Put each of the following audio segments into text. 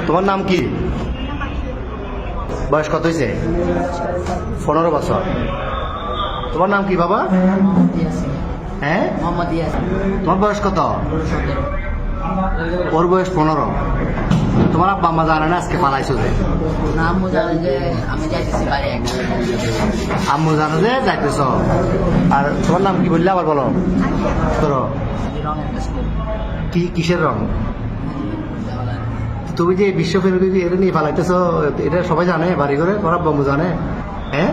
তোমার নাম কি? বয়স কত হয়েছে? 15 বছর। তোমার নাম কি বাবা? হ্যাঁ, তোমার বয়স কত? ওর বয়স 15। তোমার আব্বা আম্মা জানে না আজকে পালাইছো যে? আম্মু জানে যে আমি যাইতেছি বাড়ি একটা। আম্মু জানো যে যাইতেছ। আর তোমার নাম কি বললে আবার বলো? ধরো রঙের কাজ করি। কি কিসের রং? তুমি যে বিশ্ব ফেরত এটা নিয়ে পালাইতেছ, এটা সবাই জানে বাড়ি করে? তোমার আব্বা আম্মু জানে? হ্যাঁ,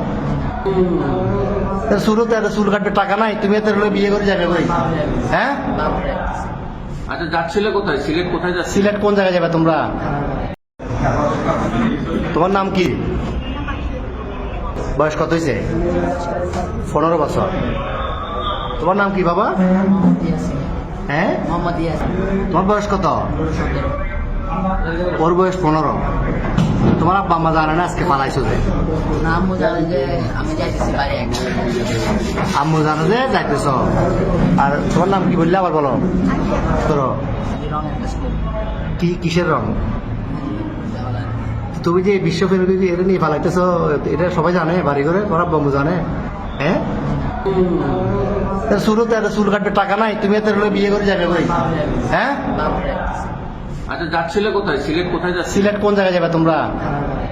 শুরুতে এত চুল কাটবে টাকা নাই, তুমি এত বিয়ে করে যাবে কই? হ্যাঁ, আচ্ছা, যাচ্ছিলে কোথায়? সিলেট কোথায় যাচ্ছিলে? সিলেট কোন জায়গায় যাবে তোমরা? তোমার নাম কি? বয়স কত হয়েছে? 15 বছর। তোমার নাম কি বাবা? হ্যাঁ, মোহাম্মদ ইয়াসিন। তোমার বয়স কত? ওর বয়স 15। তোমার আব্বা আম্মা জানে না আজকে পালাইছো যে? আম্মু জানে যে আমি যাইতেছি বাড়ি একটা। আম্মু জানো যে যাইতেছ। আর তোমার নাম কি বললে আবার বলো? ধরো রঙের কাজ করি। কি কিসের রং? তুমি যে বিশ্ব ফেরত এটা নিয়ে পালাইতেছ, এটা সবাই জানে বাড়ি করে? তোমার আব্বা আম্মু জানে? হ্যাঁ, শুরুতে এত চুল কাটবে টাকা নাই, তুমি এত বিয়ে করে যাবে কই? হ্যাঁ, আচ্ছা, যাচ্ছিলে কোথায়? সিলেট কোথায় যাচ্ছিলে? সিলেট কোন জায়গায় যাবে তোমরা?